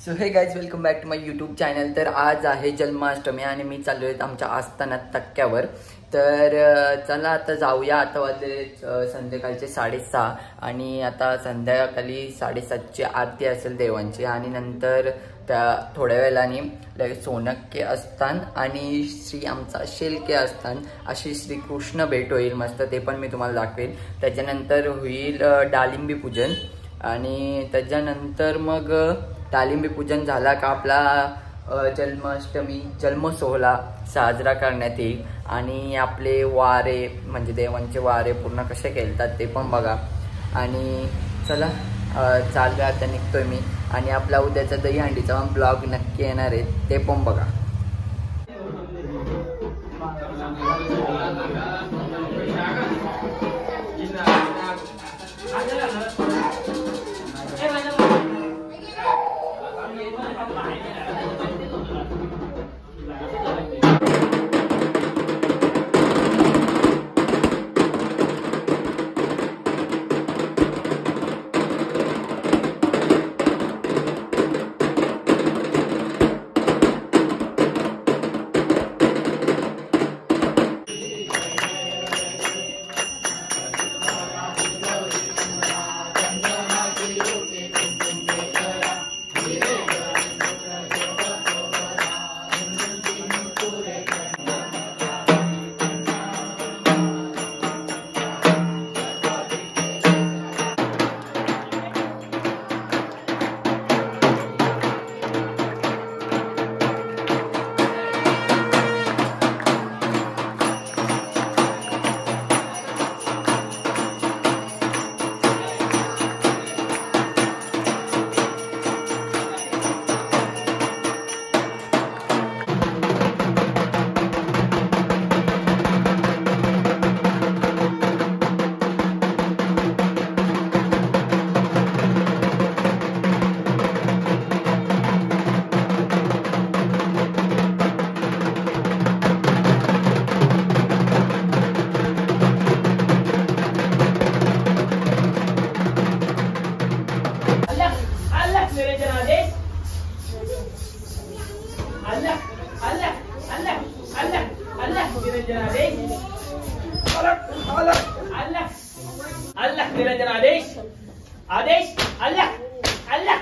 So hey guys welcome back to my YouTube channel. तर आज आहे जन्माष्टमी आणि मी चाललो आहे आमच्या आस्थानात तक्क्यावर। तर चला आता जाऊया। आता वाजले संध्याकाळचे 6:30 आणि आता संध्याकाळी 7:30ची आरती असेल देवांची आणि नंतर त्या थोड्या वेळाने लगेच सोनके असतान आणि श्री आमचा शेलके असतान अशी श्रीकृष्ण भेट होईल मस्त, ते पण मी तुम्हाला दाखवेल। त्याच्यानंतर होईल डालिंबी पूजन आणि त्याच्यानंतर मग डालिंबी पूजन झाला का आपला जन्माष्टमी जन्म सोहळा साजरा करण्यात येईल आणि आपले वारे म्हणजे देवांचे वारे पूर्ण कसे खेळतात ते पण बघा। आणि चला चालू आता निघतोय मी आणि आपला उद्याचा दहीहंडीचा ब्लॉग नक्की येणार आहे, ते पण बघा। अल्लाह निरंजन आदेश आदेश अल्लाह अल्लाह।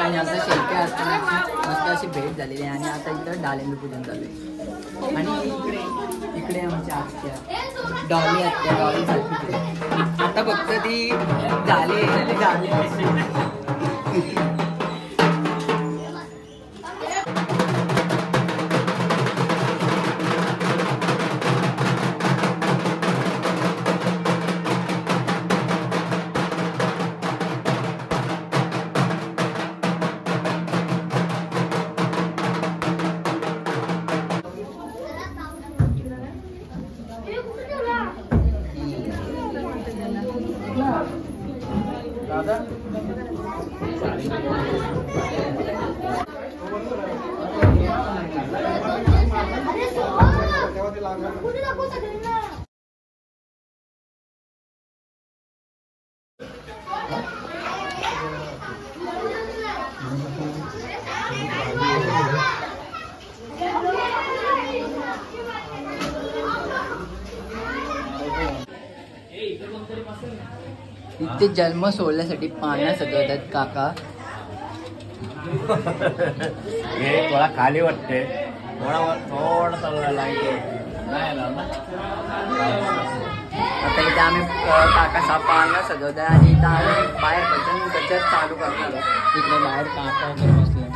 आणि आमचा शेलके असताना मस्त अशी भेट झालेली आहे आणि आता इथं डालिंबी पूजन चालू आहे आणि इकडे आमच्या आत्या डॉली आत्या डॉली झाली आता फक्त ती झाली इथे जन्म सोहळ्यासाठी पाण्या सजवतात काका. हे थोडा खाली वाटते, थोडा चालला लाईट नाही ना. आता इथे आम्ही काका पाण्या सजवतात आणि इथं आम्ही बाहेर भजन गजर चालू करणार. इकडे बाहेर काका वगैरे बसले.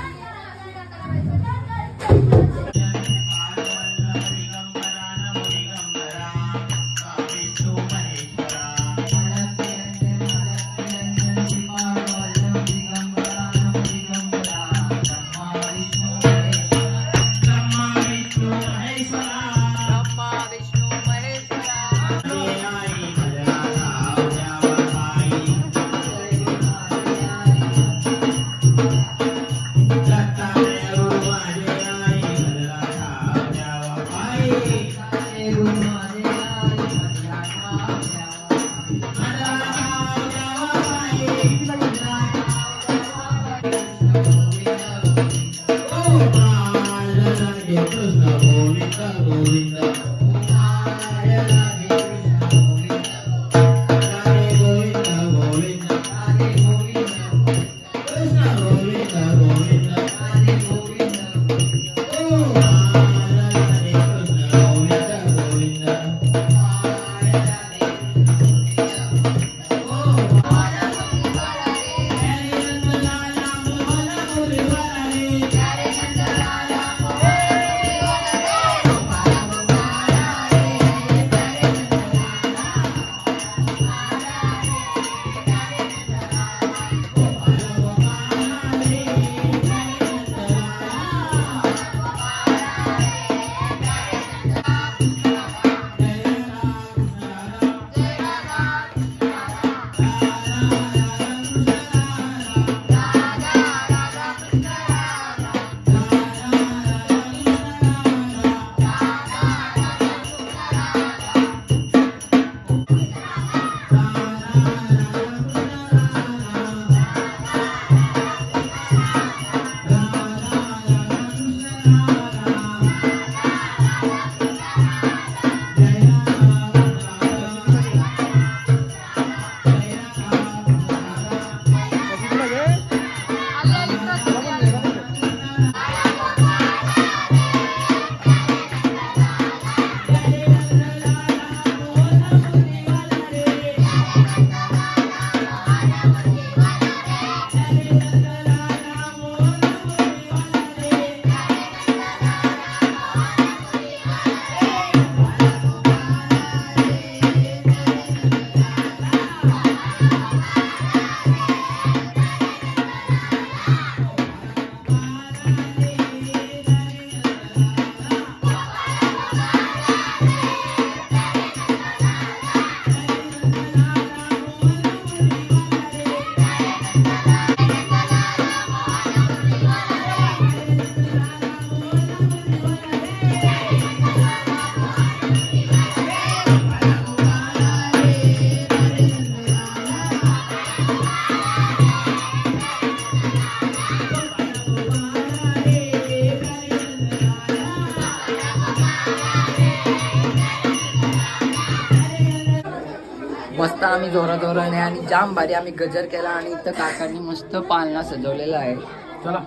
मस्त आम्ही जोराने आणि जाम भारी आम्ही गजर केला आणि इथं काकांनी मस्त पालना सजवलेला आहे. चला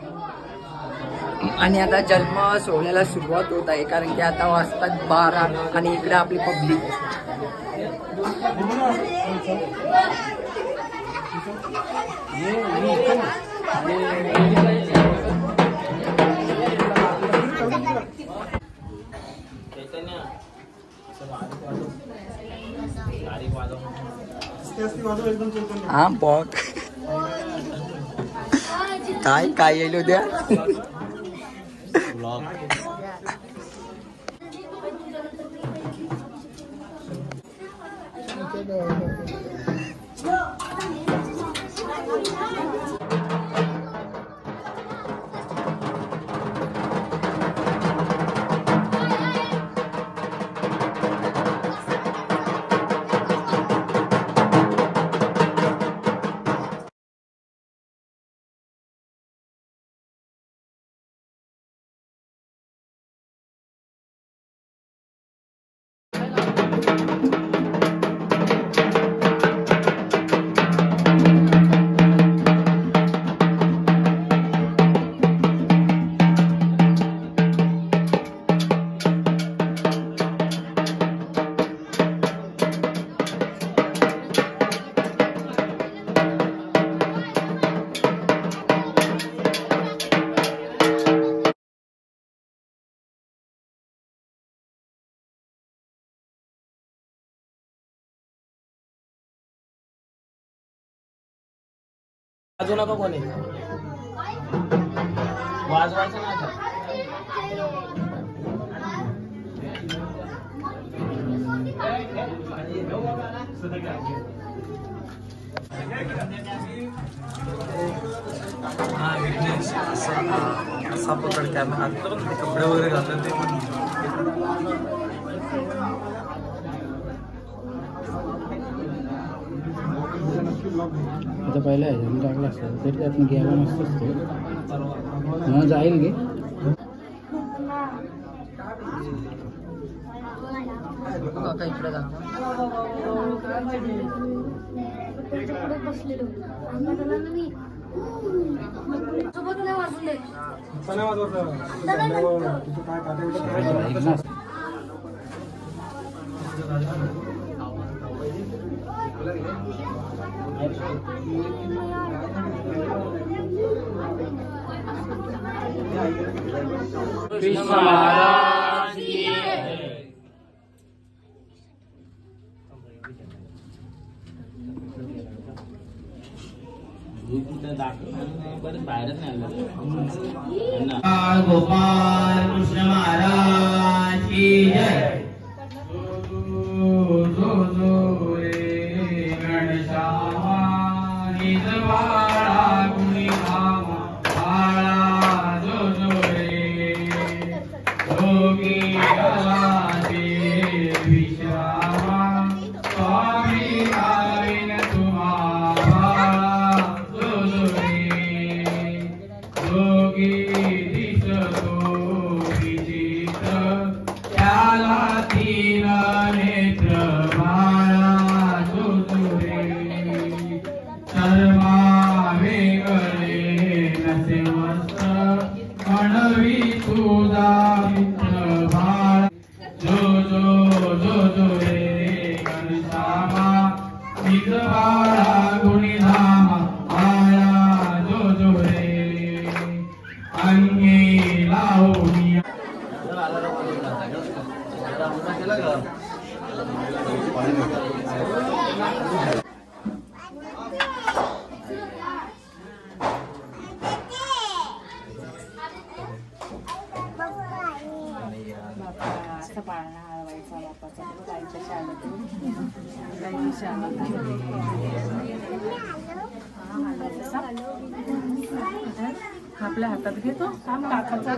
आणि आता जन्म सोहळ्याला सुरुवात होत आहे कारण की आता वाजतात 12 आणि इकडे आपली पब्लिक. हा बॉक काय येईल उद्या. वाजू नका कोणी वाजवायचं ना आता. हा विघ्नेश असा पकड कॅमेरा आता पण कपडे वगैरे घालतात ते पण आता पहिला आहे टाकला असेल तरी त्यातून घ्यायला मस्त असतो मग जाईल गे काका इकडे जा. बसलेलो सोबत नाही वाजून देत कृष्ण महाराज की जय. गोपाल कृष्ण महाराज की जय. आपल्या हातात घेतो काम काकाचा